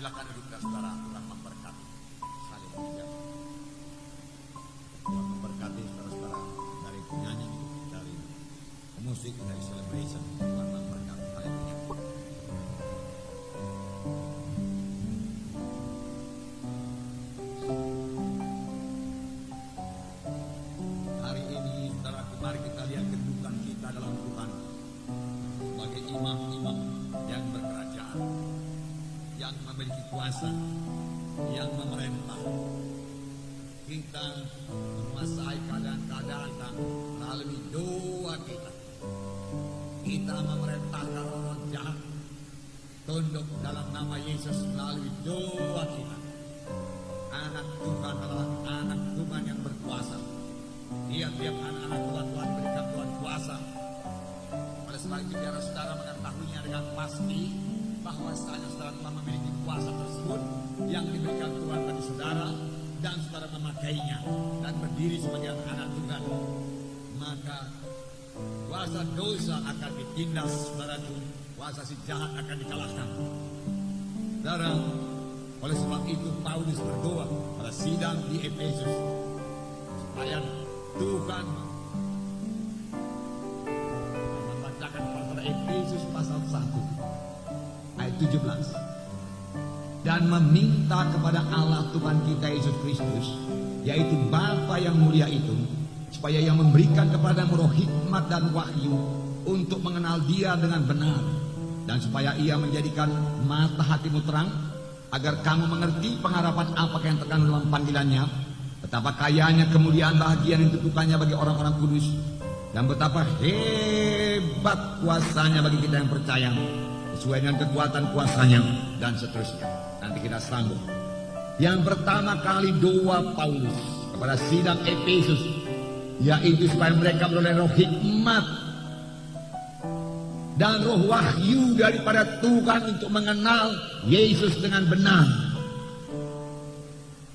Silakan duduk saudara, Tuhan memberkati. Saling menjaga. Tuhan memberkati saudara-saudara dari penyanyi, dari musik, dari celebration. Tuhan memberkati. Haleluya. Hari ini saudara, mari kita lihat kedudukan kita dalam Tuhan sebagai imam-imam yang berkerajaan, yang memiliki kuasa, yang memerintah. Kita menguasai keadaan-keadaan melalui doa kita. Kita memerintahkan roh jahat tunduk dalam nama Yesus melalui doa kita. Anak Tuhan adalah anak Tuhan yang berkuasa. Tiap-tiap anak-anak Tuhan diberikan Tuhan kuasa. Oleh sebab itu biar saudara mengetahuinya dengan pasti bahwa saudara telah memiliki kuasa tersebut yang diberikan Tuhan bagi saudara, dan saudara memakainya dan berdiri sebagai anak Tuhan, maka kuasa dosa akan ditindas, saudaraku. Kuasa si jahat akan dikalahkan, saudara. Oleh sebab itu Paulus berdoa pada sidang di Efesus supaya Tuhan membacakan pada Efesus pasal 1 ayat 17, dan meminta kepada Allah Tuhan kita Yesus Kristus, yaitu Bapa yang mulia itu, supaya Ia memberikan kepadamu roh hikmat dan wahyu untuk mengenal Dia dengan benar, dan supaya Ia menjadikan mata hatimu terang, agar kamu mengerti pengharapan apa yang terkandung dalam panggilannya, betapa kayanya kemuliaan bahagia yang ditentukannya bagi orang-orang kudus, dan betapa hebat kuasanya bagi kita yang percaya, sesuai dengan kekuatan kuasanya, dan seterusnya. Nanti kita sambung. Yang pertama kali doa Paulus kepada sidang Efesus, yaitu supaya mereka beroleh roh hikmat dan roh wahyu daripada Tuhan untuk mengenal Yesus dengan benar.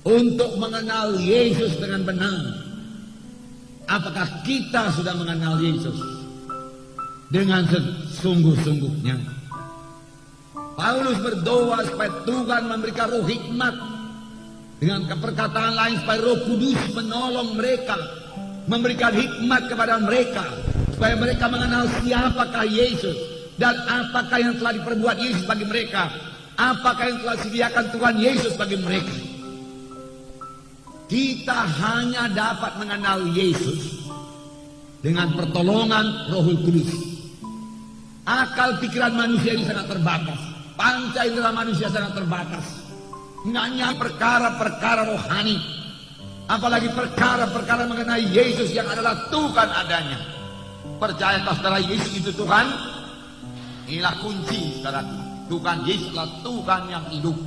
Untuk mengenal Yesus dengan benar. Apakah kita sudah mengenal Yesus dengan sesungguh-sungguhnya? Paulus berdoa supaya Tuhan memberikan roh hikmat, dengan perkataan lain supaya Roh Kudus menolong mereka, memberikan hikmat kepada mereka, supaya mereka mengenal siapakah Yesus dan apakah yang telah diperbuat Yesus bagi mereka, apakah yang telah disediakan Tuhan Yesus bagi mereka. Kita hanya dapat mengenal Yesus dengan pertolongan Roh Kudus. Akal pikiran manusia ini sangat terbatas, panca indera manusia sangat terbatas. Hanya perkara-perkara rohani, apalagi perkara-perkara mengenai Yesus yang adalah Tuhan adanya. Percayakah saudara Yesus itu Tuhan? Inilah kunci, saudara. Tuhan Yesus adalah Tuhan yang hidup.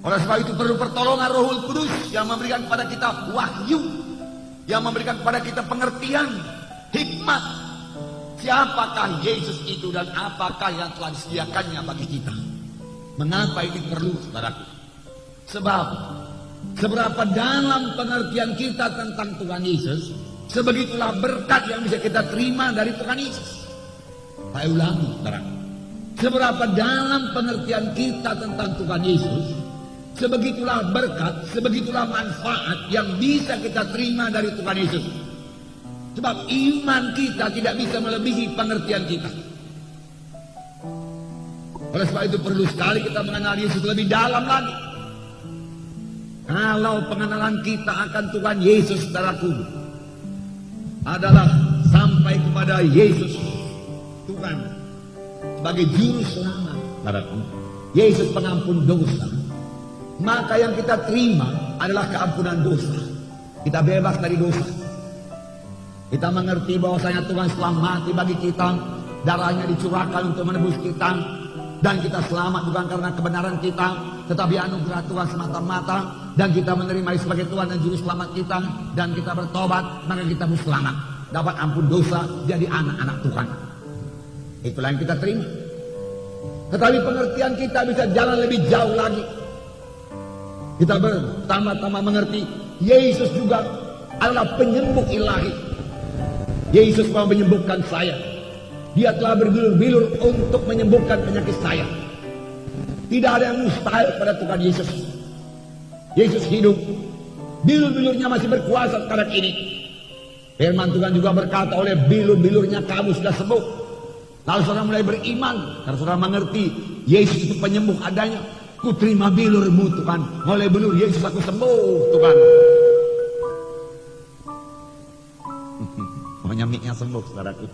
Oleh sebab itu perlu pertolongan Roh Kudus yang memberikan kepada kita wahyu, yang memberikan kepada kita pengertian, hikmat. Siapakah Yesus itu dan apakah yang telah disediakannya bagi kita? Mengapa ini perlu, saudaraku? Sebab seberapa dalam pengertian kita tentang Tuhan Yesus, sebegitulah berkat yang bisa kita terima dari Tuhan Yesus. Saya ulangi, saudaraku. Seberapa dalam pengertian kita tentang Tuhan Yesus, sebegitulah berkat, sebegitulah manfaat yang bisa kita terima dari Tuhan Yesus. Sebab iman kita tidak bisa melebihi pengertian kita. Oleh sebab itu perlu sekali kita mengenal Yesus lebih dalam lagi. Kalau pengenalan kita akan Tuhan Yesus, saudaraku, adalah sampai kepada Yesus Tuhan sebagai juru selamat, saudaraku, Yesus pengampun dosa, maka yang kita terima adalah keampunan dosa. Kita bebas dari dosa. Kita mengerti bahwasanya Tuhan telah mati bagi kita, darahnya dicurahkan untuk menebus kita, dan kita selamat bukan karena kebenaran kita, tetapi anugerah Tuhan semata-mata, dan kita menerima sebagai Tuhan dan Juru Selamat kita, dan kita bertobat, maka kita pun selamat, dapat ampun dosa, jadi anak-anak Tuhan. Itulah yang kita terima. Tetapi pengertian kita bisa jalan lebih jauh lagi. Kita bertambah-tambah mengerti Yesus juga adalah penyembuh ilahi. Yesus mau menyembuhkan saya. Dia telah berbilur-bilur untuk menyembuhkan penyakit saya. Tidak ada yang mustahil pada Tuhan Yesus. Yesus hidup. Bilur-bilurnya masih berkuasa sekarang ini. Firman Tuhan juga berkata, oleh bilur-bilurnya kamu sudah sembuh. Lalu saudara mulai beriman, karena saudara mengerti Yesus itu penyembuh adanya. Ku terima bilurmu Tuhan, oleh bilur Yesus aku sembuh Tuhan. Maunya miknya sembuh saudaraku.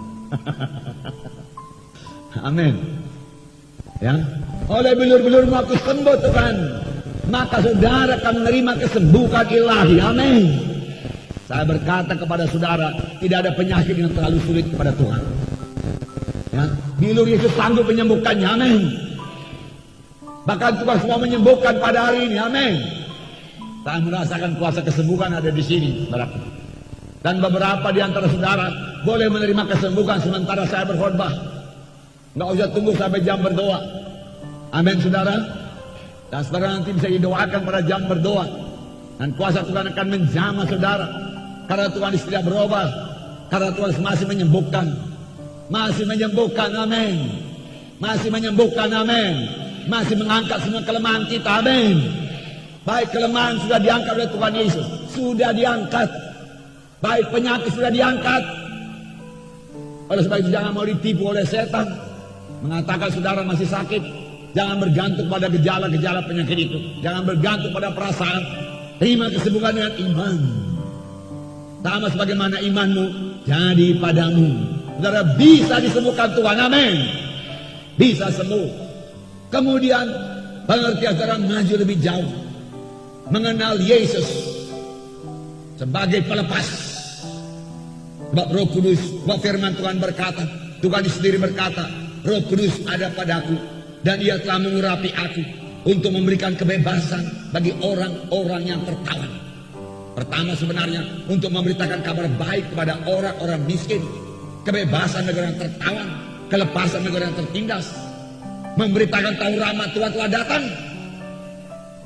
Amin. Ya, oleh bilur-bilurmu aku sembuh Tuhan. Maka saudara akan menerima kesembuhan ilahi. Amin. Saya berkata kepada saudara, tidak ada penyakit yang terlalu sulit kepada Tuhan. Ya, bilur Yesus sanggup menyembuhkannya. Amin. Bahkan Tuhan semua menyembuhkan pada hari ini. Amin. Saya merasakan kuasa kesembuhan ada di sini, saudaraku. Dan beberapa di antara saudara boleh menerima kesembuhan sementara saya berkhotbah. Nggak usah tunggu sampai jam berdoa. Amin, saudara. Dan saudara nanti bisa didoakan pada jam berdoa. Dan kuasa Tuhan akan menjamah saudara. Karena Tuhan tidak berubah. Karena Tuhan masih menyembuhkan. Masih menyembuhkan, amin. Masih menyembuhkan, amin. Masih mengangkat semua kelemahan kita, amin. Baik kelemahan sudah diangkat oleh Tuhan Yesus. Sudah diangkat. Baik penyakit sudah diangkat. Oleh sebab itu jangan mau ditipu oleh setan. Mengatakan saudara masih sakit. Jangan bergantung pada gejala-gejala penyakit itu. Jangan bergantung pada perasaan. Terima kesembuhan dengan iman. Sama sebagaimana imanmu jadi padamu. Saudara bisa disembuhkan Tuhan, amin. Bisa sembuh. Kemudian pengertian saudara maju lebih jauh. Mengenal Yesus sebagai pelepas. Sebab Roh Kudus, sebab firman Tuhan berkata, Tuhan sendiri berkata, Roh Kudus ada padaku dan ia telah mengurapi aku untuk memberikan kebebasan bagi orang-orang yang tertawan. Pertama sebenarnya untuk memberitakan kabar baik kepada orang-orang miskin, kebebasan bagi orang tertawan, kelepasan bagi orang tertindas, memberitakan tahu rahmat Tuhan telah datang,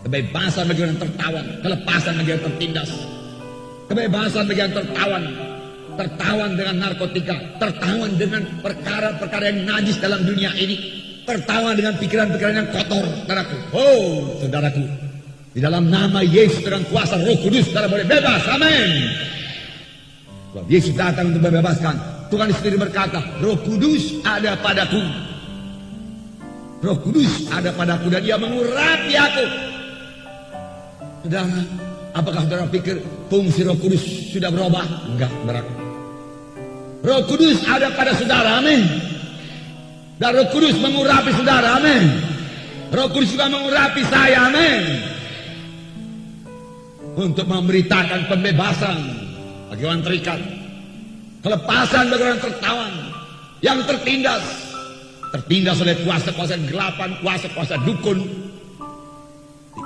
kebebasan bagi orang tertawan, kelepasan bagi orang tertindas, kebebasan bagi orang tertawan dengan narkotika, tertawan dengan perkara-perkara yang najis dalam dunia ini, tertawan dengan pikiran-pikiran yang kotor, saudaraku. Oh, saudaraku, di dalam nama Yesus dengan kuasa Roh Kudus, saudara boleh bebas, amin. Sebab Yesus datang untuk membebaskan. Tuhan sendiri berkata, Roh Kudus ada padaku. Roh Kudus ada padaku dan ia mengurapi aku. Saudara, apakah saudara pikir fungsi Roh Kudus sudah berubah? Enggak, saudaraku. Roh Kudus ada pada saudara, amin. Dan Roh Kudus mengurapi saudara, amin. Roh Kudus juga mengurapi saya, amin. Untuk memberitakan pembebasan bagi orang terikat, kelepasan bagi orang tertawan, yang tertindas oleh kuasa-kuasa kegelapan, kuasa-kuasa dukun,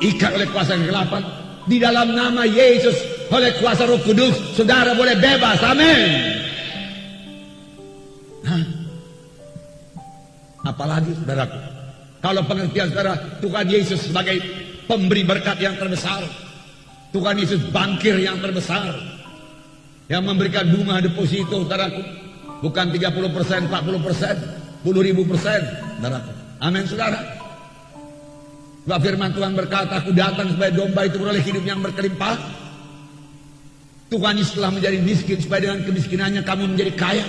diikat oleh kuasa kegelapan. Di dalam nama Yesus, oleh kuasa Roh Kudus, saudara boleh bebas, amin. Apalagi saudaraku, kalau pengertian saudara Tuhan Yesus sebagai pemberi berkat yang terbesar, Tuhan Yesus bankir yang terbesar, yang memberikan bunga deposito saudaraku, bukan 30%, 40%, 10.000%, saudaraku. Amin saudara. Sebab firman Tuhan berkata, aku datang supaya domba itu beroleh hidup yang berkelimpah. Tuhan Yesus telah menjadi miskin supaya dengan kemiskinannya kamu menjadi kaya.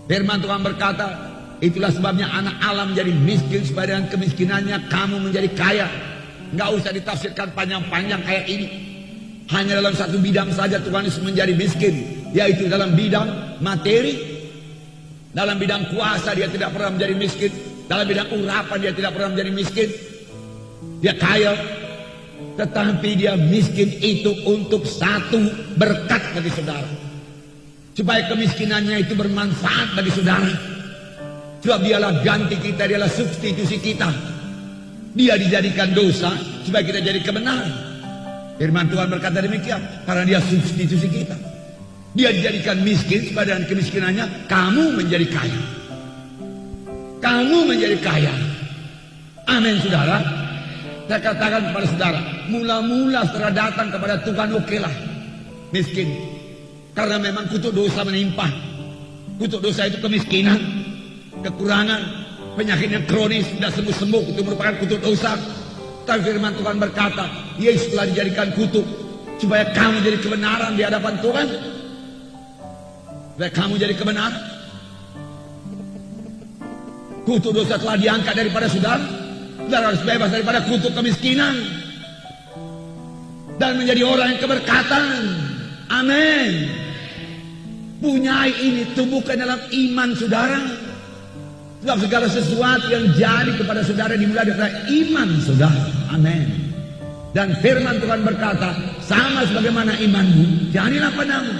Firman Tuhan berkata, itulah sebabnya anak Allah menjadi miskin supaya dengan kemiskinannya kamu menjadi kaya. Nggak usah ditafsirkan panjang-panjang kayak ini. Hanya dalam satu bidang saja Tuhan Yesus menjadi miskin, yaitu dalam bidang materi. Dalam bidang kuasa dia tidak pernah menjadi miskin. Dalam bidang urapan dia tidak pernah menjadi miskin. Dia kaya, tetapi dia miskin itu untuk satu berkat bagi saudara, supaya kemiskinannya itu bermanfaat bagi saudara. Sebab dialah ganti kita, dialah substitusi kita. Dia dijadikan dosa supaya kita jadi kebenaran. Firman Tuhan berkata demikian, karena dia substitusi kita. Dia dijadikan miskin supaya dengan kemiskinannya kamu menjadi kaya. Kamu menjadi kaya. Amin saudara. Saya katakan kepada saudara, mula-mula saudara datang kepada Tuhan, okelah miskin. Karena memang kutuk dosa menimpa. Kutuk dosa itu kemiskinan, kekurangan, penyakit yang kronis tidak sembuh-sembuh, itu merupakan kutuk dosa. Tapi firman Tuhan berkata, Yesus telah dijadikan kutuk supaya kamu jadi kebenaran di hadapan Tuhan. Supaya kamu jadi kebenaran. Kutuk dosa telah diangkat daripada saudara. Saudara harus bebas daripada kutuk kemiskinan dan menjadi orang yang keberkatan. Amin. Punyai ini, tumbuhkan dalam iman saudara. Sebab segala sesuatu yang jadi kepada saudara dimulai dari iman saudara. Amin. Dan firman Tuhan berkata, sama sebagaimana imanmu, jadilah padamu.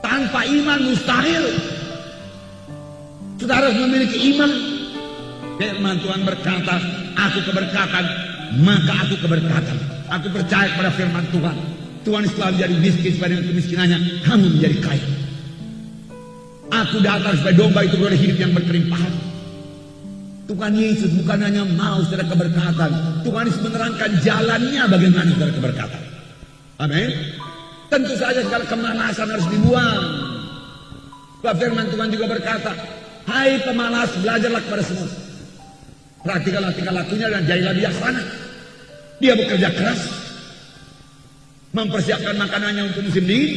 Tanpa iman mustahil. Saudara harus memiliki iman. Firman Tuhan berkata, aku keberkatan, maka aku keberkatan. Aku percaya kepada firman Tuhan. Tuhan setelah menjadi miskin supaya dengan kemiskinannya kamu menjadi kaya. Aku datang supaya domba itu beroleh hidup yang berkelimpahan. Tuhan Yesus bukan hanya mau saudara keberkatan, Tuhan Yesus menerangkan jalannya bagaimana saudara keberkatan. Amin. Tentu saja segala kemalasan harus dibuang. Sebab firman Tuhan juga berkata, hai pemalas, belajarlah kepada semua. Perhatikanlah tingkah lakunya dan jadilah bijaksana. Dia bekerja keras, mempersiapkan makanannya untuk musim dingin.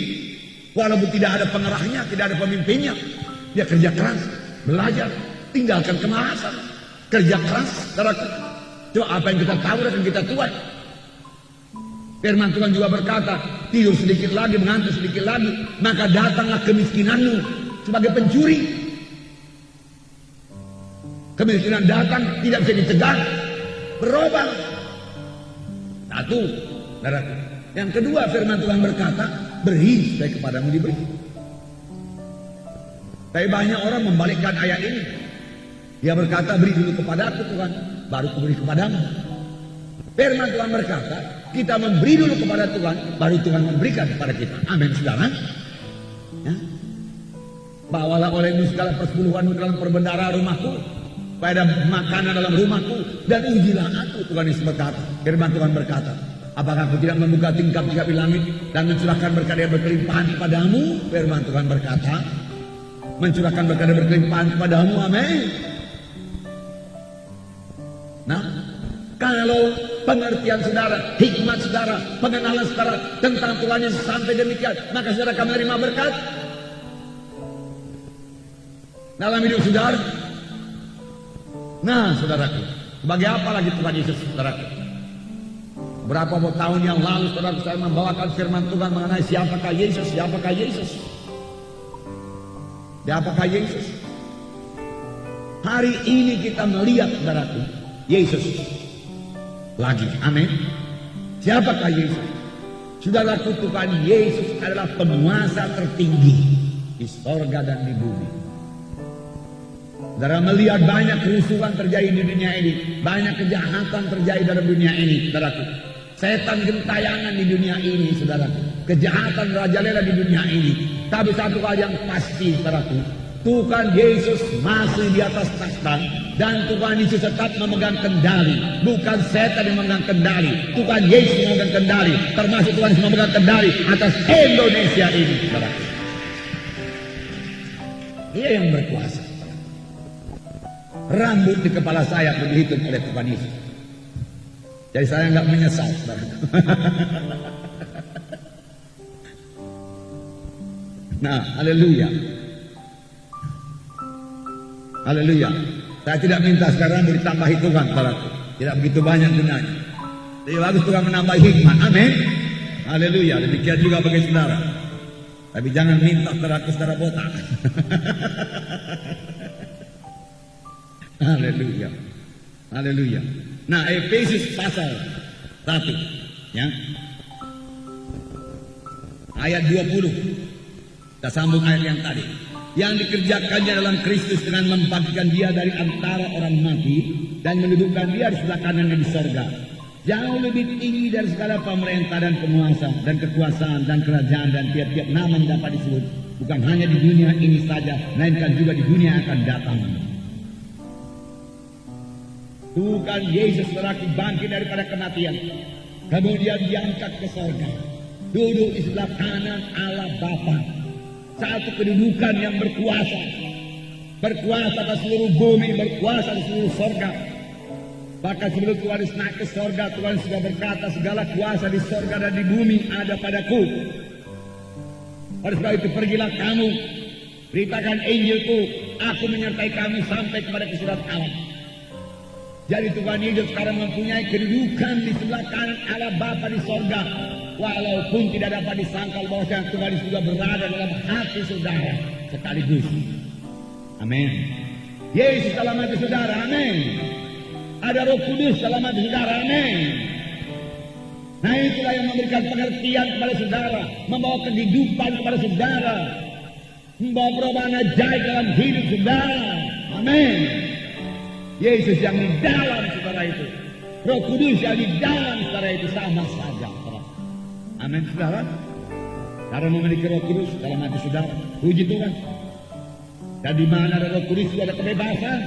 Walaupun tidak ada pengerahnya, tidak ada pemimpinnya, dia kerja keras, belajar, tinggalkan kemalasan, kerja keras. Coba apa yang kita tahu dan kita tuai. Firman Tuhan juga berkata, tidur sedikit lagi, mengantuk sedikit lagi, maka datanglah kemiskinanmu sebagai pencuri. Kemiskinan datang tidak bisa dicegah, berubah. Satu, saudaraku. Yang kedua, firman Tuhan berkata, beri supaya kepadamu diberi. Tapi banyak orang membalikkan ayat ini. Dia berkata, beri dulu kepadaku Tuhan, baru kuberi kepadamu. Firman Tuhan berkata, kita memberi dulu kepada Tuhan, baru Tuhan memberikan kepada kita. Amin, saudara. Ya. Bawalah olehmu segala persepuluhanmu dalam perbendaharaan rumahku, supaya ada makanan dalam rumahku, dan ujilah aku. Tuhan Yesus berkata, firman Tuhan berkata, apakah aku tidak membuka tingkap-tingkap di langit dan mencurahkan berkat yang berkelimpahan kepadamu? Firman Tuhan berkata, mencurahkan berkat yang berkelimpahan kepadamu. Amin. Nah, kalau pengertian saudara, hikmat saudara, pengenalan saudara tentang Tuhan Yesus sampai demikian, maka saudara akan menerima berkat dalam hidup saudara. Nah, saudaraku, sebagai apa lagi Tuhan Yesus, saudaraku? Berapa tahun yang lalu saudara saya membawakan firman Tuhan mengenai siapakah Yesus, siapakah Yesus, siapakah Yesus. Hari ini kita melihat saudaraku, Yesus lagi. Amin. Siapakah Yesus? Saudaraku, Tuhan Yesus adalah penguasa tertinggi di sorga dan di bumi. Saudara melihat banyak kerusuhan terjadi di dunia ini, banyak kejahatan terjadi dalam dunia ini, saudaraku. Setan gentayangan di dunia ini, saudara. Kejahatan merajalela di dunia ini. Tapi satu hal yang pasti, saudaraku, Tuhan Yesus masih di atas takhta dan Tuhan Yesus tetap memegang kendali. Bukan setan yang memegang kendali, Tuhan Yesus yang memegang kendali. Termasuk Tuhan Yesus memegang kendali atas Indonesia ini, saudara. Dia yang berkuasa. Rambut di kepala saya dihitung oleh Tuhan Yesus. Jadi saya nggak menyesal, saudara. Nah, haleluya. Haleluya. Saya tidak minta sekarang ditambahi Tuhan, saudaraku. Tidak begitu banyak gunanya. Tapi bagus Tuhan menambah hikmat. Amin. Haleluya. Demikian juga bagi saudara. Tapi jangan minta saudaraku saudara botak. Haleluya. Haleluya. Nah, Efesus pasal 1 ya. Ayat 20. Kita sambung ayat yang tadi. Yang dikerjakannya dalam Kristus dengan membangkitkan dia dari antara orang mati dan mendudukkan dia di sebelah kanannya di sorga. Jauh lebih tinggi dari segala pemerintah dan penguasa dan kekuasaan dan kerajaan dan tiap-tiap nama yang dapat disebut. Bukan hanya di dunia ini saja, melainkan juga di dunia yang akan datang. Tuhan Yesus saudaraku bangkit daripada kematian, kemudian diangkat ke sorga, duduk di sebelah kanan Allah Bapa, satu kedudukan yang berkuasa, berkuasa atas seluruh bumi, berkuasa atas seluruh sorga. Bahkan sebelum Tuhan naik ke sorga, Tuhan sudah berkata, segala kuasa di sorga dan di bumi ada padaku. Oleh sebab itu pergilah kamu, beritakan Injilku, aku menyertai kamu sampai kepada kesudahan alam. Jadi Tuhan Yesus sekarang mempunyai kedudukan di sebelah kanan Allah Bapa di sorga. Walaupun tidak dapat disangkal bahwa Tuhan Yesus juga berada dalam hati saudara sekaligus. Amin. Yesus dalam hati saudara, amin. Ada Roh Kudus dalam hati saudara, amin. Nah itulah yang memberikan pengertian kepada saudara, membawa kehidupan kepada saudara, membawa perubahan ajaib dalam hidup saudara, amin. Yesus yang di dalam saudara itu, Roh Kudus yang di dalam saudara itu sama saja, saudara. Amin saudara. Karena memiliki Roh Kudus dalam hati saudara, puji Tuhan. Dan di mana ada Roh Kudus juga ada kebebasan.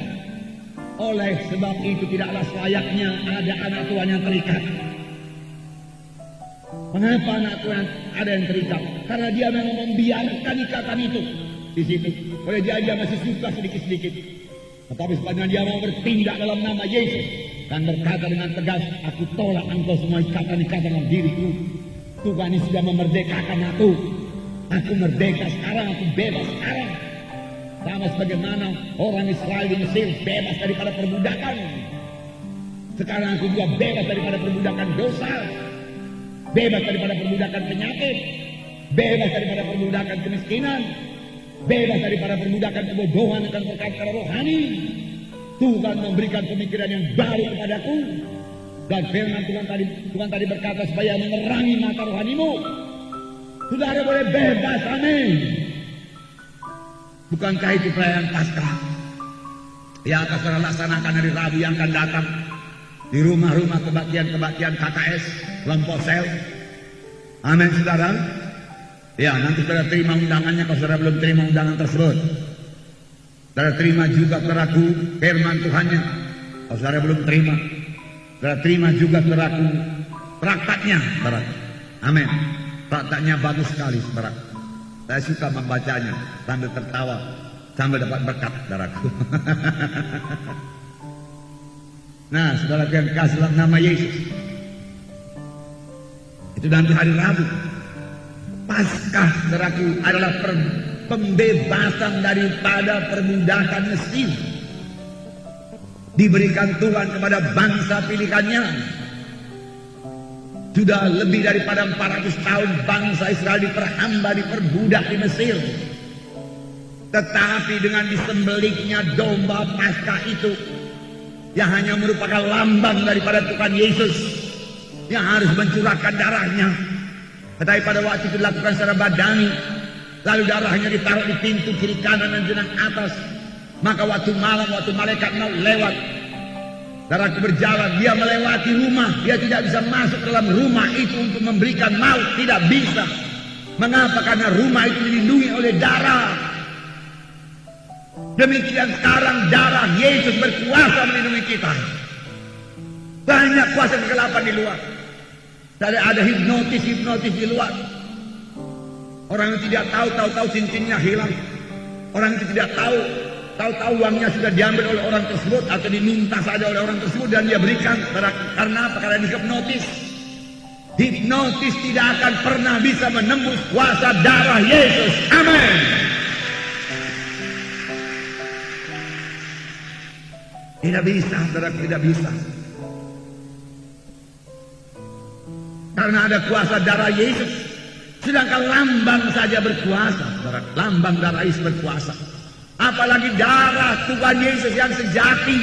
Oleh sebab itu tidaklah selayaknya ada anak Tuhan yang terikat. Mengapa anak Tuhan ada yang terikat? Karena dia memang membiarkan ikatan itu di situ. Oleh dia masih suka sedikit-sedikit. Tetapi sepanjang dia mau bertindak dalam nama Yesus dan berkata dengan tegas, aku tolak engkau semua ikatan-ikatan dalam diriku. Tuhan ini sudah memerdekakan aku. Aku merdeka sekarang, aku bebas sekarang. Sama sebagaimana orang Israel di Mesir bebas daripada perbudakan. Sekarang aku juga bebas daripada perbudakan dosa. Bebas daripada perbudakan penyakit. Bebas daripada perbudakan kemiskinan. Bebas daripada perbudakan kebodohan akan perkara rohani. Tuhan memberikan pemikiran yang baru kepadaku. Dan firman Tuhan tadi berkata supaya menerangi mata rohanimu. Saudara boleh bebas, amin. Bukankah itu perayaan Paskah yang akan saudara laksanakan hari Rabu yang akan datang di rumah-rumah kebaktian KKS Lempok Sel? Amin saudara. Ya, nanti saudara terima undangannya kalau saudara belum terima undangan tersebut. Saudara terima juga saudaraku firman Tuhannya kalau saudara belum terima. Saudara terima juga saudaraku prakteknya saudaraku. Amin. Prakteknya bagus sekali saudaraku. Saya suka membacanya sambil tertawa, sambil dapat berkat saudaraku. Nah, saudara yang kasih nama Yesus. Itu nanti hari Rabu. Paskah saudaraku adalah pembebasan daripada perbudakan Mesir. Diberikan Tuhan kepada bangsa pilihannya. Sudah lebih daripada 400 tahun bangsa Israel diperhamba, diperbudak di Mesir. Tetapi dengan disembelihnya domba Paskah itu, yang hanya merupakan lambang daripada Tuhan Yesus, yang harus mencurahkan darahnya. Tetapi pada waktu itu dilakukan secara badani, lalu darahnya ditaruh di pintu kiri kanan dan jenang atas. Maka waktu malam, waktu malaikat mau lewat, darahku berjalan, dia melewati rumah, dia tidak bisa masuk dalam rumah itu untuk memberikan maut, tidak bisa. Mengapa? Karena rumah itu dilindungi oleh darah. Demikian sekarang darah Yesus berkuasa melindungi kita. Banyak kuasa kegelapan di luar. Ada hipnotis di luar. Orang yang tidak tahu cincinnya hilang. Orang yang tidak tahu uangnya sudah diambil oleh orang tersebut atau diminta saja oleh orang tersebut dan dia berikan. Karena apa? Karena dihipnotis. Hipnotis tidak akan pernah bisa menembus kuasa darah Yesus. Amin. Tidak bisa, saudara, tidak bisa. Karena ada kuasa darah Yesus. Sedangkan lambang saja berkuasa, saudara. Lambang darah Yesus berkuasa. Apalagi darah Tuhan Yesus yang sejati,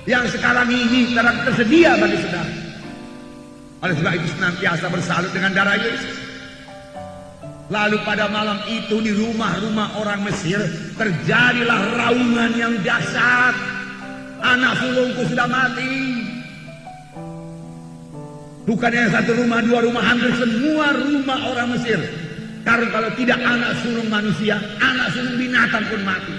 yang sekarang ini tersedia bagi saudara. Oleh sebab itu senantiasa bersalut dengan darah Yesus. Lalu pada malam itu di rumah-rumah orang Mesir terjadilah raungan yang dahsyat. Anak sulungku sudah mati. Bukan yang satu rumah, dua rumah, hampir semua rumah orang Mesir. Karena kalau tidak anak sulung manusia, anak sulung binatang pun mati.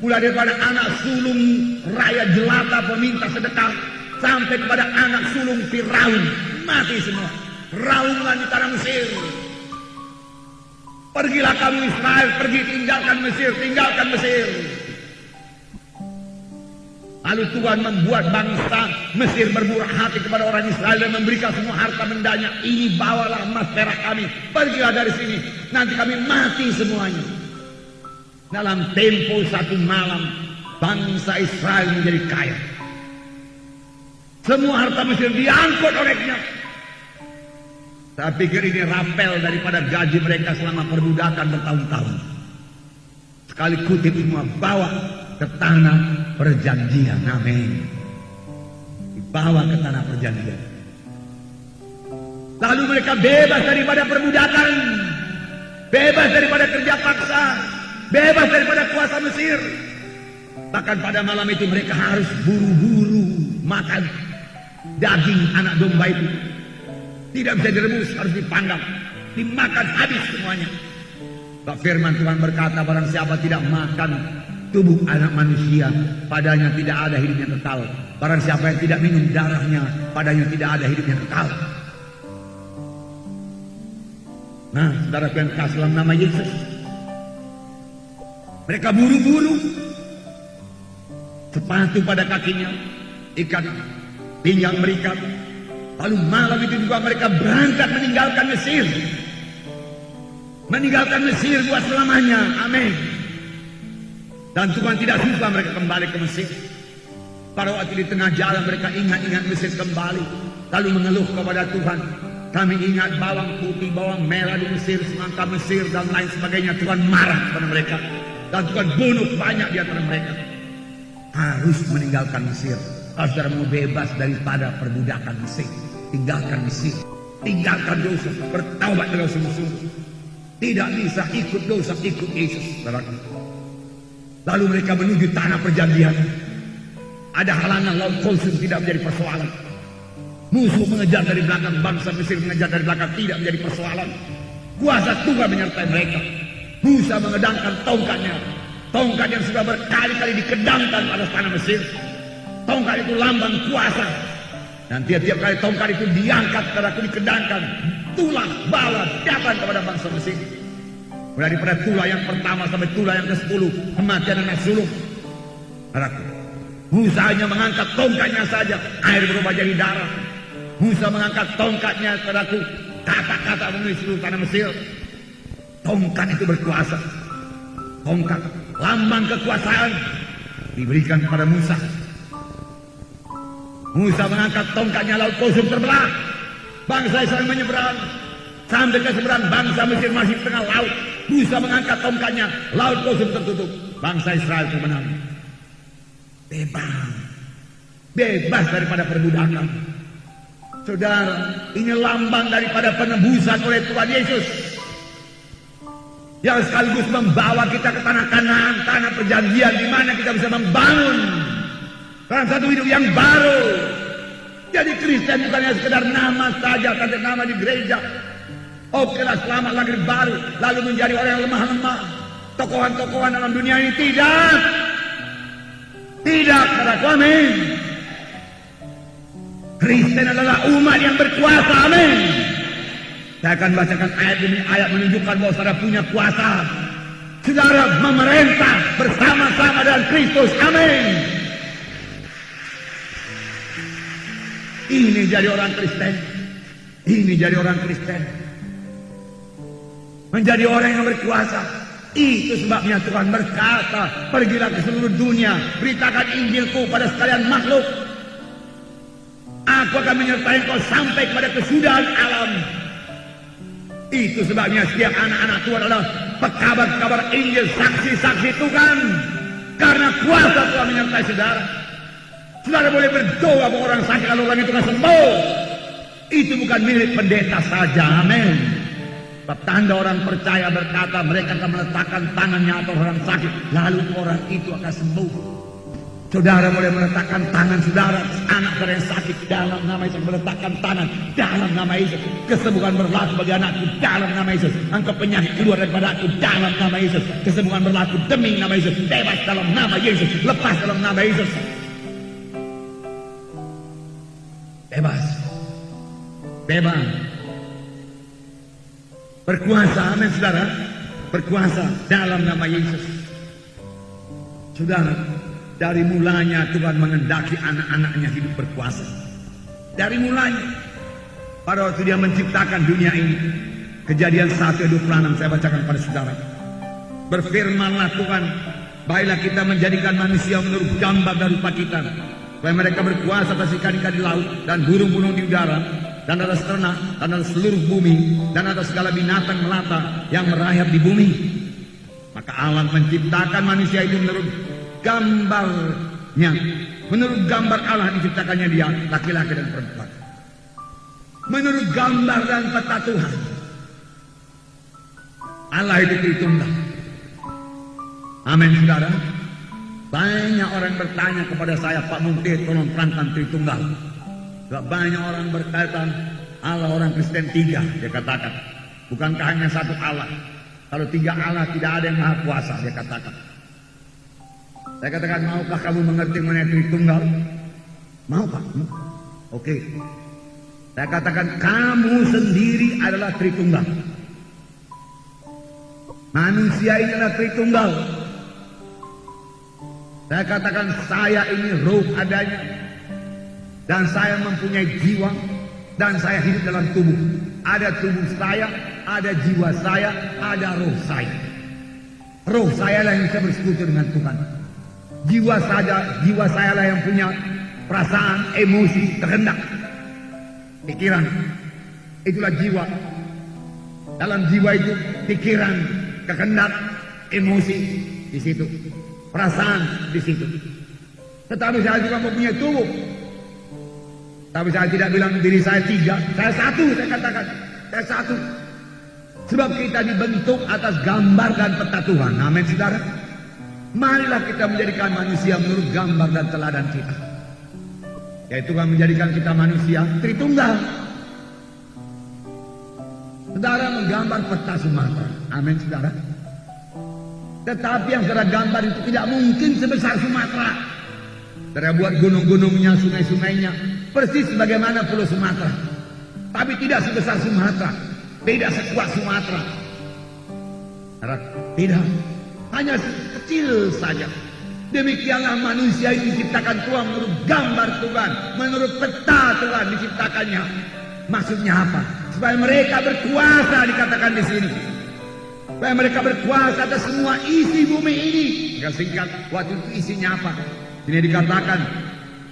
Mulai daripada anak sulung rakyat jelata peminta sedekah sampai kepada anak sulung Firaun, mati semua. Raungan di tanah Mesir. Pergilah kamu Israel, pergi tinggalkan Mesir, tinggalkan Mesir. Lalu Tuhan membuat bangsa Mesir bermurah hati kepada orang Israel dan memberikan semua harta bendanya. Ini bawalah emas perak kami, pergilah dari sini, nanti kami mati semuanya. Dalam tempo 1 malam, bangsa Israel menjadi kaya. Semua harta Mesir diangkut olehnya. Saya pikir ini rapel daripada gaji mereka selama perbudakan bertahun-tahun. Sekali kutip semua bawa ke tanah perjanjian. Amin. Dibawa ke tanah perjanjian. Lalu mereka bebas daripada perbudakan, bebas daripada kerja paksa, bebas daripada kuasa Mesir. Bahkan pada malam itu mereka harus buru-buru makan daging anak domba itu. Tidak bisa direbus, harus dipanggang, dimakan habis semuanya. Firman Tuhan berkata, barang siapa tidak makan tubuh anak manusia, padanya tidak ada hidupnya kekal. Barang siapa yang tidak minum darahnya, padanya tidak ada hidupnya kekal. Nah, saudara yang kasih dalam nama Yesus, mereka buru-buru, sepatu pada kakinya, ikat pinggang berikat. Lalu malam itu juga mereka berangkat meninggalkan Mesir. Meninggalkan Mesir buat selamanya. Amin. Dan Tuhan tidak suka mereka kembali ke Mesir. Pada waktu di tengah jalan mereka ingat-ingat Mesir kembali. Lalu mengeluh kepada Tuhan. Kami ingat bawang putih, bawang merah di Mesir, semangka Mesir dan lain sebagainya. Tuhan marah kepada mereka. Dan Tuhan bunuh banyak di antara mereka. Harus meninggalkan Mesir. Kalau saudara mau bebas daripada perbudakan Mesir, tinggalkan Mesir, tinggalkan dosa, bertaubat dengan sungguh-sungguh. Tidak bisa ikut dosa, ikut Yesus. Lalu mereka menuju tanah perjanjian. Ada halangan, laut Kulsum tidak menjadi persoalan. Musuh mengejar dari belakang, bangsa Mesir mengejar dari belakang, tidak menjadi persoalan. Kuasa Tuhan menyertai mereka. Musa mengedangkan tongkatnya, tongkat yang sudah berkali-kali dikedangkan pada tanah Mesir. Tongkat itu lambang kuasa. Dan tiap-tiap kali tongkat itu diangkat, saudaraku, dikedangkan, tulah bala datang kepada bangsa Mesir. Mulai daripada tulah yang pertama sampai tulah yang ke-10, kematian anak sulung. Saudaraku, Musa hanya mengangkat tongkatnya saja, air berubah jadi darah. Musa mengangkat tongkatnya, saudaraku, kata-kata memenuhi seluruh tanah Mesir. Tongkat itu berkuasa. Tongkat, lambang kekuasaan, diberikan kepada Musa. Musa mengangkat tongkatnya, laut Kulsum terbelah. Bangsa Israel menyeberang. Sampai ke seberang, bangsa Mesir masih tengah laut. Musa mengangkat tongkatnya, laut Kulsum tertutup. Bangsa Israel itu menang. Bebas. Bebas daripada perbudakan. Saudara, ini lambang daripada penebusan oleh Tuhan Yesus. Yang sekaligus membawa kita ke tanah Kanaan, tanah perjanjian, di mana kita bisa membangun dalam satu hidup yang baru. Jadi Kristen bukannya sekedar nama saja, tanda nama di gereja. Okelah, selamat lahir baru, lalu menjadi orang yang lemah-lemah, tokohan-tokohan dalam dunia ini. Tidak. Tidak, saudaraku, amin. Kristen adalah umat yang berkuasa, amin. Saya akan bacakan ayat demi ayat menunjukkan bahwa saudara punya kuasa. Saudara memerintah bersama-sama dengan Kristus, amin. Ini jadi orang Kristen. Ini jadi orang Kristen. Menjadi orang yang berkuasa. Itu sebabnya Tuhan berkata, pergilah ke seluruh dunia, beritakan Injilku pada sekalian makhluk. Aku akan menyertai kau sampai kepada kesudahan alam. Itu sebabnya setiap anak-anak Tuhan adalah pekabar-pekabar Injil, saksi-saksi Tuhan. Karena kuasa Tuhan menyertai saudara. Saudara boleh berdoa bahwa orang sakit kalau orang itu akan sembuh. Itu bukan milik pendeta saja, amin. Sebab tanda orang percaya berkata mereka akan meletakkan tangannya atas orang sakit, lalu orang itu akan sembuh. Saudara boleh meletakkan tangan saudara, anak saudara yang sakit, dalam nama Yesus. Meletakkan tangan dalam nama Yesus. Kesembuhan berlaku bagi anakku dalam nama Yesus. Angkat penyakit keluar daripada aku dalam nama Yesus. Kesembuhan berlaku demi nama Yesus. Bebas dalam nama Yesus. Lepas dalam nama Yesus. Bebas. Bebas. Berkuasa, amin saudara. Berkuasa dalam nama Yesus. Saudara, Dari mulanya Tuhan mengendaki anak-anaknya hidup berkuasa. Dari mulanya, pada waktu dia menciptakan dunia ini, Kejadian 1:26 saya bacakan pada saudara. Berfirmanlah Tuhan, baiklah kita menjadikan manusia menurut gambar dan rupa kita, supaya mereka berkuasa atas ikan-ikan di laut dan burung-burung di udara, dan atas ternak, dan atas seluruh bumi, dan atas segala binatang melata yang merayap di bumi. Maka Allah menciptakan manusia itu menurut gambarnya. Menurut gambar Allah diciptakannya dia, laki-laki dan perempuan. Menurut gambar dan peta Tuhan, Allah itu Tritunggal. Amin, saudara. Banyak orang bertanya kepada saya, Pak Munti, tolong terangkan Tritunggal. Banyak orang berkata, Allah orang Kristen 3, dia katakan. Bukankah hanya satu Allah? Kalau 3 Allah tidak ada yang maha kuasa, dia katakan. Saya katakan, maukah kamu mengerti mengenai Tritunggal? Mau, Pak? Oke. Saya katakan, kamu sendiri adalah Tritunggal. Manusia ini adalah Tritunggal. Saya katakan, saya ini roh adanya, dan saya mempunyai jiwa, dan saya hidup dalam tubuh. Ada tubuh saya, ada jiwa saya, ada roh saya. Roh saya lah yang bisa bersekutu dengan Tuhan. Jiwa saya lah yang punya perasaan, emosi, kehendak, pikiran. Itulah jiwa. Dalam jiwa itu pikiran, kehendak, emosi di situ, perasaan di situ. Tetapi saya juga mempunyai tubuh. Tapi saya tidak bilang diri saya 3, saya 1, saya katakan, saya 1. Sebab kita dibentuk atas gambar dan peta Tuhan. Amin, saudara. Marilah kita menjadikan manusia menurut gambar dan teladan kita. Yaitu Tuhan menjadikan kita manusia Tritunggal. Saudara menggambar peta Sumatera. Amin, saudara. Tetapi yang saudara gambar itu tidak mungkin sebesar Sumatera. Saudara buat gunung-gunungnya, sungai-sungainya persis sebagaimana Pulau Sumatera, tapi tidak sebesar Sumatera, tidak sekuat Sumatera. Tidak, hanya kecil saja. Demikianlah manusia itu diciptakan Tuhan menurut gambar Tuhan, menurut peta Tuhan diciptakannya. Maksudnya apa? Supaya mereka berkuasa, dikatakan di sini. Supaya mereka berkuasa atas semua isi bumi ini. Enggak singkat, waktu itu isinya apa? Ini dikatakan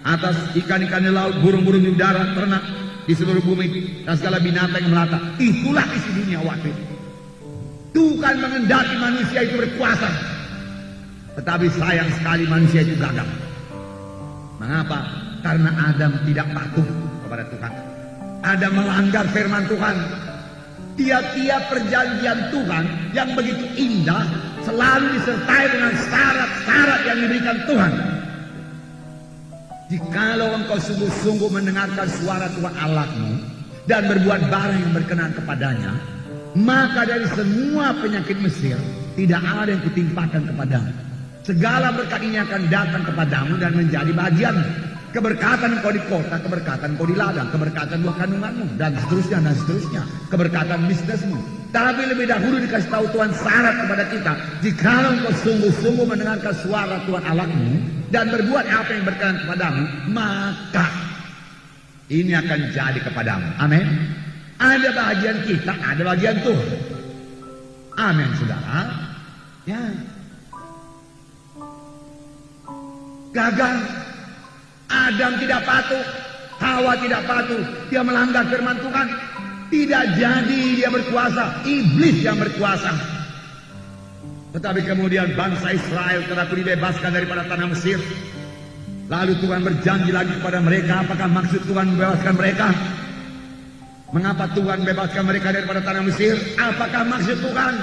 atas ikan-ikan di laut, burung-burung di udara, ternak di seluruh bumi, dan segala binatang yang melata. Itulah isi dunia waktu itu. Tuhan mengendaki manusia itu berkuasa. Tetapi sayang sekali manusia itu gagal. Mengapa? Karena Adam tidak patuh kepada Tuhan. Adam melanggar firman Tuhan. Tiap-tiap perjanjian Tuhan yang begitu indah selalu disertai dengan syarat-syarat yang diberikan Tuhan. Jikalau engkau sungguh-sungguh mendengarkan suara Tuhan Allahmu dan berbuat barang yang berkenan kepadanya, maka dari semua penyakit Mesir tidak ada yang kutimpakan kepadamu. Segala berkat ini akan datang kepadamu dan menjadi bagianmu. Keberkatan engkau di kota, keberkatan engkau di ladang, keberkatan buah kandunganmu, dan seterusnya dan seterusnya. Keberkatan bisnismu. Tapi lebih dahulu dikasih tahu Tuhan syarat kepada kita. Jikalau engkau sungguh-sungguh mendengarkan suara Tuhan Allahmu dan berbuat apa yang berkenan kepadamu, maka ini akan jadi kepadamu. Amin. Ada bagian kita, ada bagian Tuhan. Amin, saudara. Ya. Gagal. Adam tidak patuh, Hawa tidak patuh, dia melanggar firman Tuhan. Tidak jadi dia berkuasa, iblis yang berkuasa. Tetapi kemudian bangsa Israel telah dibebaskan daripada tanah Mesir. Lalu Tuhan berjanji lagi kepada mereka. Apakah maksud Tuhan membebaskan mereka? Mengapa Tuhan membebaskan mereka daripada tanah Mesir? Apakah maksud Tuhan?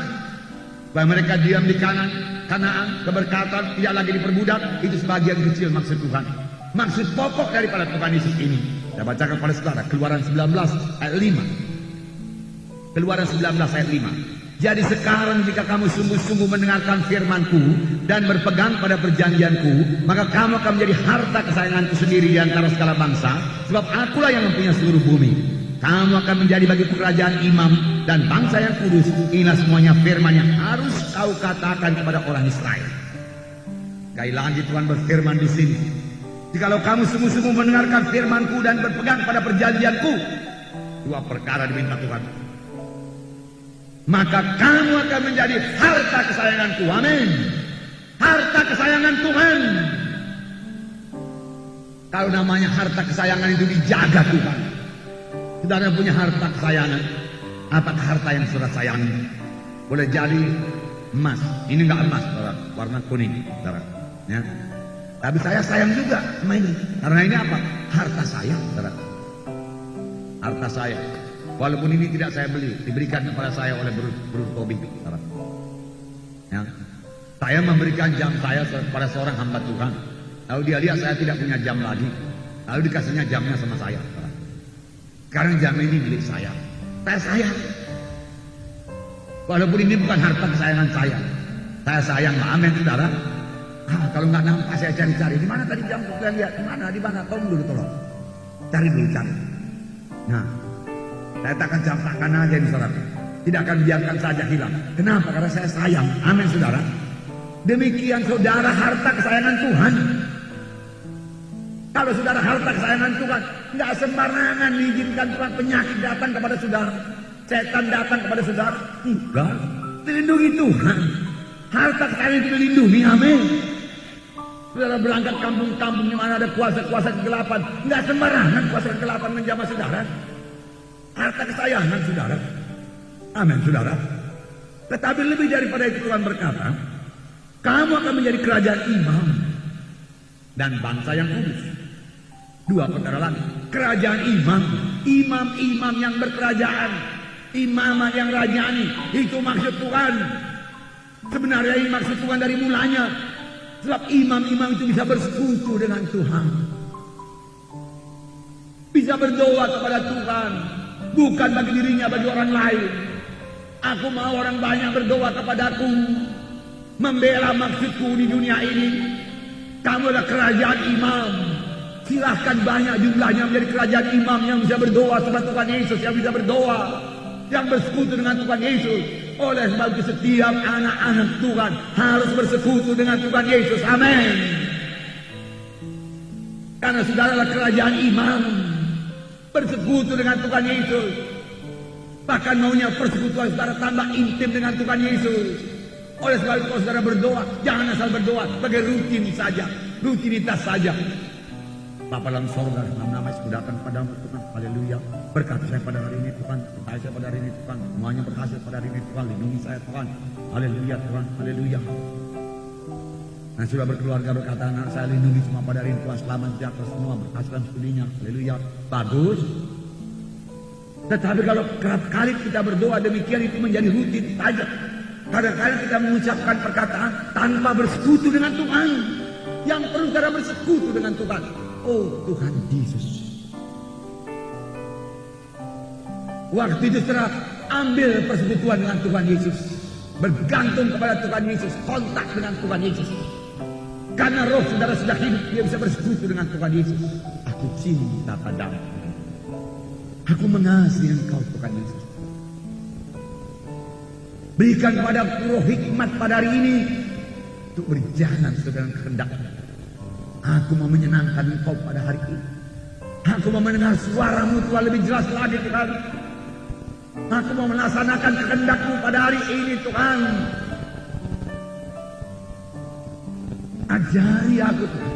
Bahwa mereka diam di Kanaan, keberkatan, tidak lagi diperbudak. Itu sebagian kecil maksud Tuhan. Maksud pokok daripada Tuhan Yesus ini, saya bacakan pada saudara, Keluaran 19 ayat 5. Keluaran 19 ayat 5. Jadi sekarang jika kamu sungguh-sungguh mendengarkan firman-Ku dan berpegang pada perjanjian-Ku, maka kamu akan menjadi harta kesayangan-Ku sendiri di antara segala bangsa, sebab Akulah yang mempunyai seluruh bumi. Kamu akan menjadi bagi kerajaan imam dan bangsa yang kudus. Inilah semuanya firman yang harus kau katakan kepada orang Israel. Sekali lagi Tuhan berfirman di sini, jikalau kamu sungguh-sungguh mendengarkan firman-Ku dan berpegang pada perjanjian-Ku, dua perkara diminta Tuhan, maka kamu akan menjadi harta kesayangan-Ku. Amin. Harta kesayangan Tuhan. Kalau namanya harta kesayangan itu dijaga Tuhan. Saudara punya harta kesayangan. Apakah harta yang saudara sayangi? Boleh jadi emas. Ini enggak emas, saudara, warna kuning, saudara. Ya. Tapi saya sayang juga sama ini. Karena ini apa? Harta saya, saudara. Harta saya. Walaupun ini tidak saya beli, diberikan kepada saya oleh Bro Tobi, saudara. Ya. Saya memberikan jam saya kepada seorang hamba Tuhan. Lalu dia lihat saya tidak punya jam lagi. Lalu dikasihnya jamnya sama saya. Saudara. Sekarang jam ini milik saya. Saya sayang. Walaupun ini bukan harta kesayangan saya. Saya sayang, amin, saudara. Kalau nggak nampak saya cari-cari. Di mana tadi jam kalian lihat? Di mana? Di mana? Tolong dulu, tolong. Cari dulu, cari. Nah, saya takkan campakkan aja ini, saudara. Tidak akan biarkan saja hilang. Kenapa? Karena saya sayang. Amin, saudara. Demikian saudara harta kesayangan Tuhan. Kalau saudara harta kesayangan Tuhan, nggak sembarangan diizinkan Tuhan penyakit datang kepada saudara, setan datang kepada saudara. Enggak, dilindungi Tuhan. Harta kesayangan itu dilindungi, amin. Saudara berangkat kampung-kampung di mana ada kuasa-kuasa kegelapan, nggak sembarangan kuasa kegelapan menjamah saudara. Harta kesayangan saudara, amin, saudara. Tetapi lebih daripada itu Tuhan berkata, kamu akan menjadi kerajaan imam dan bangsa yang kudus. Dua perkara lagi. Kerajaan imam. Imam-imam yang berkerajaan. Imam yang rajani. Itu maksud Tuhan. Sebenarnya ini maksud Tuhan dari mulanya. Sebab imam-imam itu bisa bersekutu dengan Tuhan. Bisa berdoa kepada Tuhan. Bukan bagi dirinya, bagi orang lain. Aku mau orang banyak berdoa kepadaku. Membela maksudku di dunia ini. Kamu adalah kerajaan imam. Silahkan banyak jumlahnya menjadi kerajaan imam yang bisa berdoa sama Tuhan Yesus, yang bisa berdoa, yang bersekutu dengan Tuhan Yesus. Oleh sebab itu setiap anak-anak Tuhan harus bersekutu dengan Tuhan Yesus. Amin. Karena saudara adalah kerajaan imam, bersekutu dengan Tuhan Yesus. Bahkan maunya persekutuan saudara tambah intim dengan Tuhan Yesus. Oleh sebab itu kalau saudara berdoa, jangan asal berdoa sebagai rutin saja, rutinitas saja. Bapa dalam sorga, dalam nama Yesus datang padamu Tuhan, haleluya. Berkati saya pada hari ini Tuhan, berkati saya pada hari ini Tuhan, semuanya berhasil pada hari ini Tuhan, lindungi saya Tuhan, haleluya Tuhan, haleluya. Dan sudah berkeluarga berkata, anak saya lindungi semua pada hari ini Tuhan, selamat sejahtera semua, berhasil studinya, haleluya. Bagus. Tetapi kalau kerap kali kita berdoa demikian itu menjadi rutin saja. Kadang-kadang kita mengucapkan perkataan tanpa bersekutu dengan Tuhan. Yang perlu saudara bersekutu dengan Tuhan. Oh Tuhan Yesus. Waktu itu saudara ambil persekutuan dengan Tuhan Yesus. Bergantung kepada Tuhan Yesus. Kontak dengan Tuhan Yesus. Karena roh saudara sudah hidup, dia bisa bersekutu dengan Tuhan Yesus. Aku cinta padamu. Aku mengasihi engkau Tuhan Yesus. Berikan kepada roh hikmat pada hari ini untuk berjalan sesuai dengan kehendak-Mu. Aku mau menyenangkan engkau pada hari ini. Aku mau mendengar suara-Mu Tuhan lebih jelas lagi Tuhan. Aku mau melaksanakan kehendak-Mu pada hari ini Tuhan. Ajari aku Tuhan.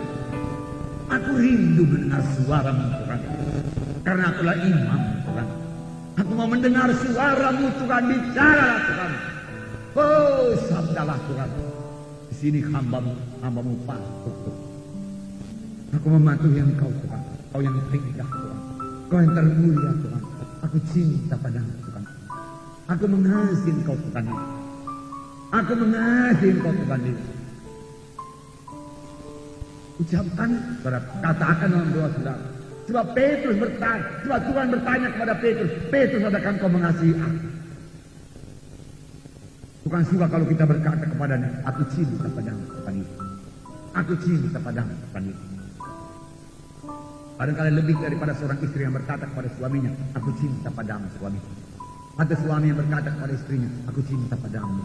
Aku rindu mendengar suara-Mu Tuhan. Karena akulah imam Tuhan. Aku mau mendengar suara-Mu Tuhan, bicaralah Tuhan. Oh, sabdalah Tuhan. Di sini hamba-Mu patuh. Aku mematuhi Engkau Tuhan. Kau yang terindah Tuhan. Kau yang termulia Tuhan. Aku cinta padamu Tuhan. Aku mengasihi Engkau Tuhan. Aku mengasihi Engkau Tuhan. Ucapkan, katakan dalam doa saudara. Sebab Petrus bertanya, sebab Tuhan bertanya kepada Petrus, Petrus, adakah engkau mengasihi aku? Bukan suka kalau kita berkata kepadanya, aku cinta padamu Tuhan Yesus. Aku cinta padamu Tuhan Yesus. Kadang-kadang lebih daripada seorang istri yang berkata kepada suaminya, aku cinta padamu suami. Atau suami yang berkata kepada istrinya, aku cinta padamu.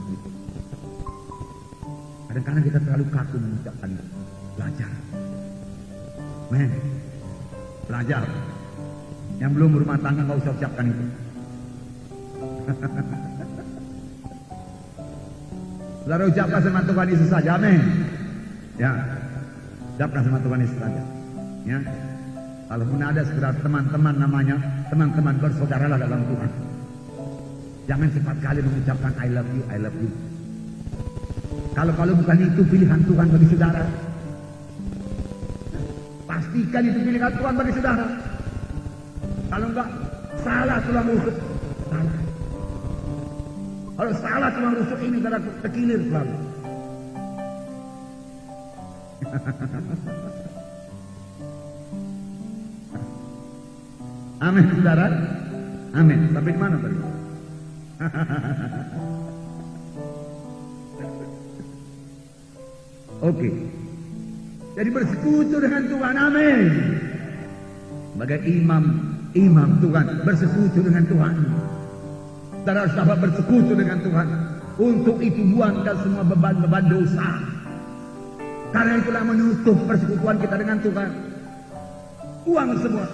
Kadang-kadang kita terlalu kaku mengucapkan itu. Belajar. Men, belajar. Yang belum berumah tangga gak usah ucapkan itu. Saudara ucapkan sama Tuhan Yesus saja, amin. Ya, ucapkan sama Tuhan Yesus saja. Ya, kalaupun ada sekedar teman-teman namanya, teman-teman bersaudaralah dalam Tuhan. Jangan cepat kali mengucapkan I love you, I love you. Kalau bukan itu pilihan Tuhan bagi saudara, pastikan itu pilihan Tuhan bagi saudara. Kalau enggak, salah tulang rusuk. Salah. Kalau salah tulang rusuk ini saudara terkilir selalu. Amin saudara. Amin. Sampai mana tadi? Oke. Jadi bersekutu dengan Tuhan, amin. Sebagai imam Tuhan, bersekutu dengan Tuhan. Saudara harus dapat bersekutu dengan Tuhan. Untuk itu buangkan semua beban-beban dosa. Karena itulah menutup persekutuan kita dengan Tuhan. Buang semua.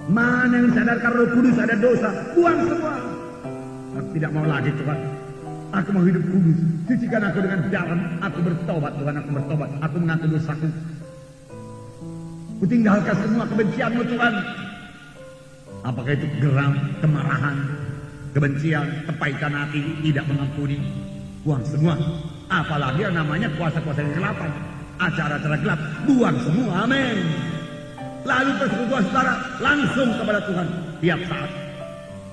Mana yang disadarkan Roh Kudus ada dosa, buang semua. Aku tidak mau lagi Tuhan. Aku mau hidup kudus. Cucikan aku dengan darah. Aku bertobat Tuhan, aku bertobat. Aku mengaku dosaku. Kutinggalkan semua kebencianmu Tuhan. Apakah itu geram, kemarahan, kebencian, kepahitan hati, tidak mengampuni. Buang semua. Apalagi yang namanya kuasa-kuasa kegelapan, acara-acara gelap, buang semua, amin. Lalu persekutuan saudara langsung kepada Tuhan tiap saat.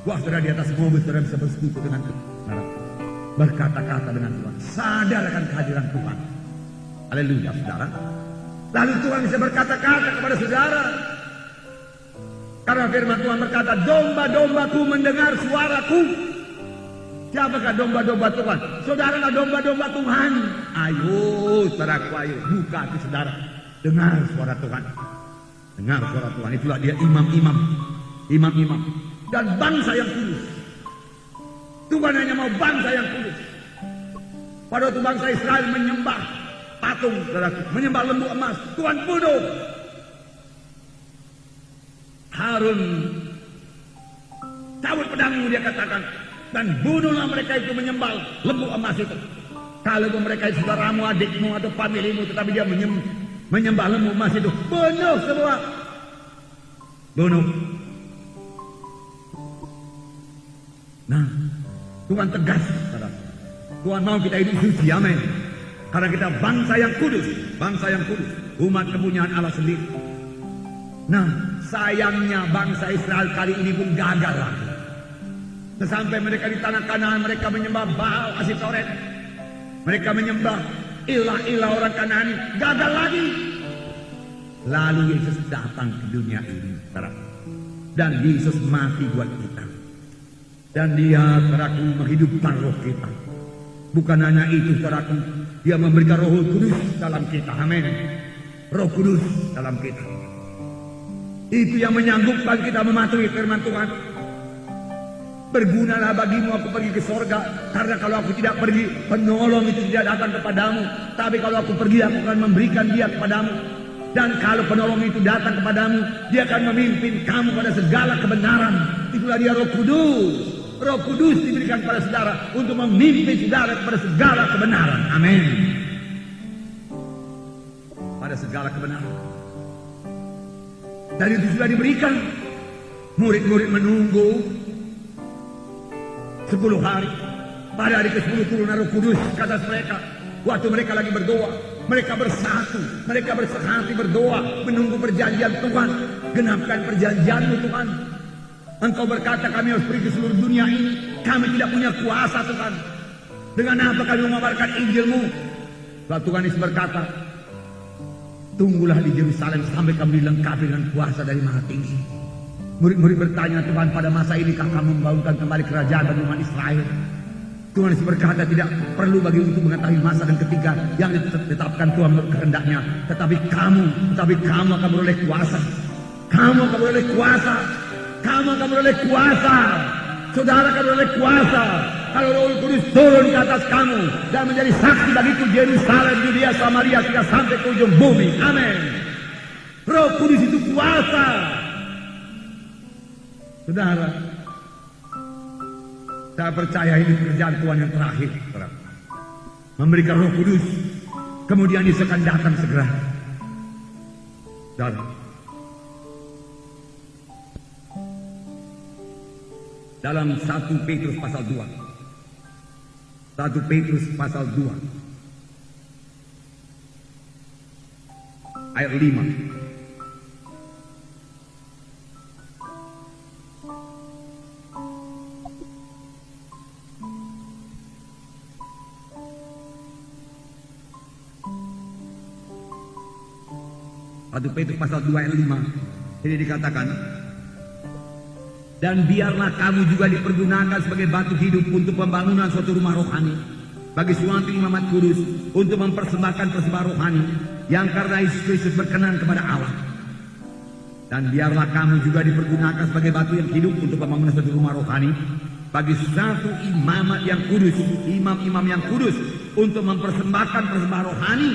Wah, saudara di atas mobil saudara bisa bersekutu dengan Tuhan. Berkata-kata dengan Tuhan, sadar akan kehadiran Tuhan. Haleluya saudara. Lalu Tuhan bisa berkata-kata kepada saudara. Karena firman Tuhan berkata, domba-dombaku mendengar suaraku. Siapakah domba-domba Tuhan? Saudaralah domba-domba Tuhan. Ayo saudaraku, ayo buka hati saudara. Dengar suara Tuhan. Dengar suara Tuhan. Itulah dia imam-imam. Imam-imam. Dan bangsa yang kudus. Tuhan hanya mau bangsa yang kudus. Pada waktu bangsa Israel menyembah patung, saudaraku, menyembah lembu emas, Tuhan bunuh. Harun cabut pedangmu, dia katakan, dan bunuhlah mereka itu menyembah lembu emas itu. Kalau mereka itu saudaramu, adikmu atau familimu, tetapi dia menyembah lembu emas itu, bunuh semua. Bunuh. Nah, Tuhan tegas, saudara. Tuhan mau kita hidup suci, amin. Karena kita bangsa yang kudus, umat kepunyaan Allah sendiri. Nah, sayangnya bangsa Israel kali ini pun gagal lagi. Sampai mereka di tanah Kanaan, mereka menyembah Baal Asitoret. Mereka menyembah ilah-ilah orang Kanaan, gagal lagi. Lalu Yesus datang ke dunia ini, saudara. Dan Yesus mati buat kita. Dan dia, saudaraku, menghidupkan roh kita. Bukan hanya itu, saudaraku, dia memberikan Roh Kudus dalam kita, amin. Roh Kudus dalam kita. Itu yang menyanggupkan kita mematuhi firman Tuhan. Bergunalah bagimu aku pergi ke sorga, karena kalau aku tidak pergi, penolong itu tidak datang kepadamu. Tapi kalau aku pergi, aku akan memberikan dia kepadamu. Dan kalau penolong itu datang kepadamu, dia akan memimpin kamu pada segala kebenaran. Itulah dia Roh Kudus. Roh Kudus diberikan kepada saudara untuk memimpin saudara kepada segala kebenaran. Amin. Pada segala kebenaran. Dan itu sudah diberikan. Murid-murid menunggu 10 hari. Pada hari ke-10 turun Roh Kudus ke atas mereka. Waktu mereka lagi berdoa, mereka bersatu, mereka bersehati berdoa, menunggu perjanjian Tuhan. Genapkan perjanjian-Mu Tuhan. Engkau berkata kami harus pergi ke seluruh dunia ini. Kami tidak punya kuasa Tuhan. Dengan apa kami mengabarkan Injil-Mu? Lalu Tuhan Yesus berkata, tunggulah di Yerusalem sampai kami dilengkapi dengan kuasa dari Maha Tinggi. Murid-murid bertanya, Tuhan, pada masa ini kamu membangunkan kembali kerajaan bagi umat Israel? Tuhan Yesus berkata, tidak perlu bagi untuk mengetahui masa dan ketika yang ditetapkan Tuhan menurut kehendaknya. Tetapi kamu akan beroleh kuasa. Kamu akan beroleh kuasa. Kamu akan beroleh kuasa. Saudara akan beroleh kuasa. kalau Roh Kudus turun ke atas kamu dan menjadi saksi bagiku Yerusalem, Yudea, Samaria, hingga sampai ke ujung bumi. Amin. Roh Kudus itu kuasa. Saudara, saya percaya ini pekerjaan Tuhan yang terakhir. Memberikan Roh Kudus, kemudian Yesus akan datang segera. Dan dalam 1 Petrus pasal 2, 1 Petrus pasal 2 ayat 5. Satu Petrus pasal 2 ayat 5. Ini dikatakan, dan biarlah kamu juga dipergunakan sebagai batu hidup untuk pembangunan suatu rumah rohani bagi suatu imamat kudus, untuk mempersembahkan persembahan rohani yang karena Yesus Kristus berkenan kepada Allah. Dan biarlah kamu juga dipergunakan sebagai batu yang hidup untuk pembangunan suatu rumah rohani bagi suatu imamat yang kudus, imam-imam yang kudus, untuk mempersembahkan persembahan rohani